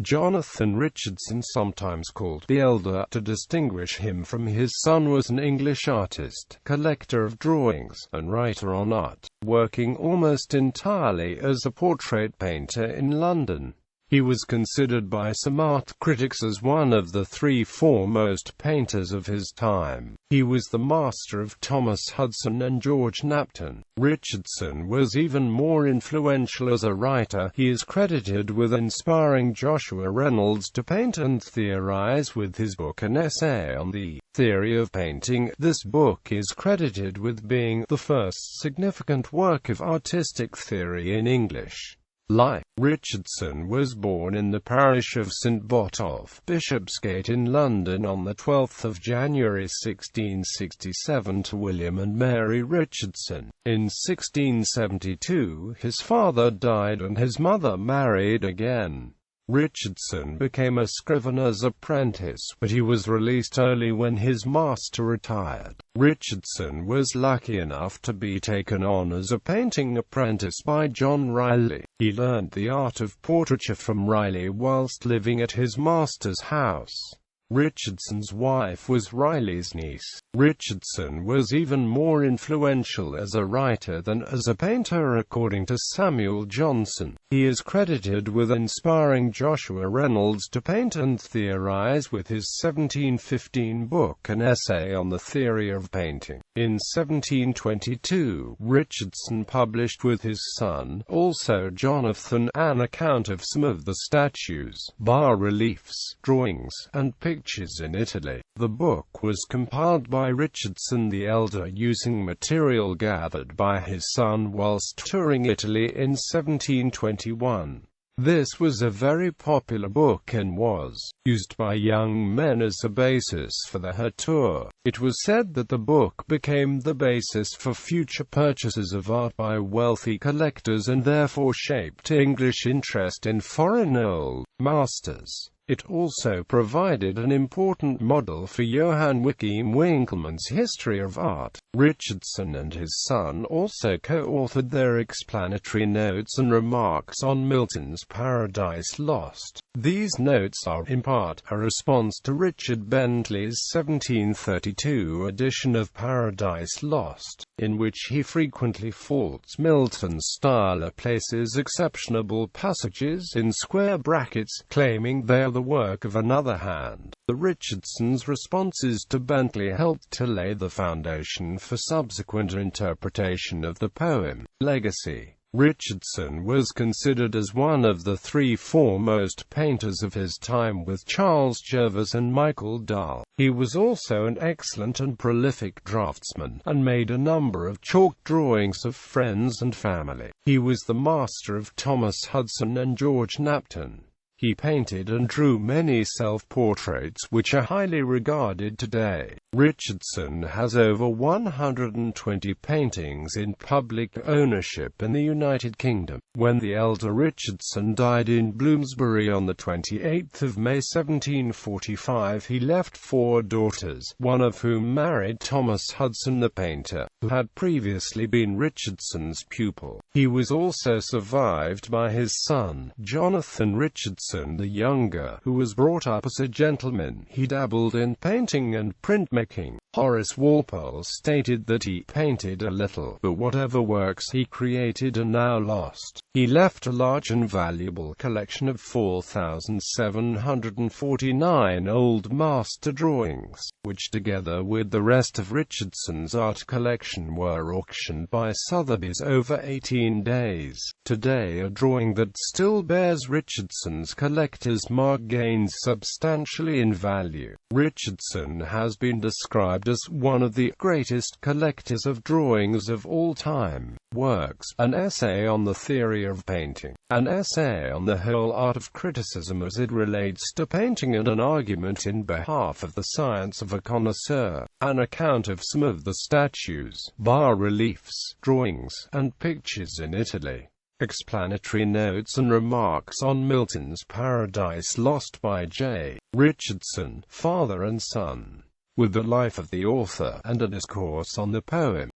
Knapton.Richardson, sometimes called the Elder, to distinguish him from his son, was an English artist, collector of drawings, and writer on art, working almost entirely as a portrait painter in London. He was considered by some art critics as one of the three foremost painters of his time. He was the master of Thomas Hudson and George Knapton. Richardson was even more influential as a writer. He is credited with inspiring Joshua Reynolds to paint and theorise with his book An Essay on the Theory of Painting. This book is credited with being the first significant work of artistic theory in English. Life. Richardson was born in the parish of St. Botolph, Bishopsgate in London on 12 January 1667 to William and Mary Richardson. In 1672, his father died and his mother married again. Richardson became a scrivener's apprentice, but he was released early when his master retired. Richardson was lucky enough to be taken on as a painting apprentice by John Riley. He learned the art of portraiture from Riley whilst living at his master's house. Richardson's wife was Riley's niece. Richardson was even more influential as a writer than as a painter, according to Samuel Johnson. He is credited with inspiring Joshua Reynolds to paint and theorise with his 1715 book An Essay on the Theory of Painting. In 1722, Richardson published with his son, also Jonathan, an account of some of the statues, bas-reliefs, drawings, and pictures in Italy. The book was compiled by Richardson the Elder using material gathered by his son whilst touring Italy in 1721. This was a very popular book and was used by young men as a basis for their tour. It was said that the book became the basis for future purchases of art by wealthy collectors and therefore shaped English interest in foreign old masters. It also provided an important model for Johann Joachim Winckelmann's History of Art. Richardson and his son also co-authored their explanatory notes and remarks on Milton's Paradise Lost. These notes are, in part, a response to Richard Bentley's 1732 edition of Paradise Lost, in which he frequently faults Milton's style and places exceptionable passages in square brackets, claiming they are the work of another hand. The Richardsons' responses to Bentley helped to lay the foundation for subsequent interpretation of the poem. Legacy. Richardson was considered as one of the three foremost painters of his time, with Charles Jervas and Michael Dull. He was also an excellent and prolific draftsman, and made a number of chalk drawings of friends and family. He was the master of Thomas Hudson and George Knapton. He painted and drew many self-portraits which are highly regarded today. Richardson has over 120 paintings in public ownership in the United Kingdom. When the elder Richardson died in Bloomsbury on 28 May 1745, he left 4 daughters, one of whom married Thomas Hudson the painter, who had previously been Richardson's pupil. He was also survived by his son, Jonathan Richardson the younger, who was brought up as a gentleman. He dabbled in painting and printmaking. Horace Walpole stated that he painted a little, but whatever works he created are now lost. He left a large and valuable collection of 4,749 old master drawings, which together with the rest of Richardson's art collection were auctioned by Sotheby's over 18 days. Today a drawing that still bears Richardson's collector's mark gains substantially in value. Richardson has been described as one of the greatest collectors of drawings of all time. Works: An Essay on the Theory of Painting, An Essay on the Whole Art of Criticism as it Relates to Painting and an Argument in Behalf of the Science of a Connoisseur, An Account of Some of the Statues, Bas-reliefs, Drawings, and Pictures in Italy. Explanatory Notes and Remarks on Milton's Paradise Lost by J. Richardson, father and son, with the life of the author, and a discourse on the poem.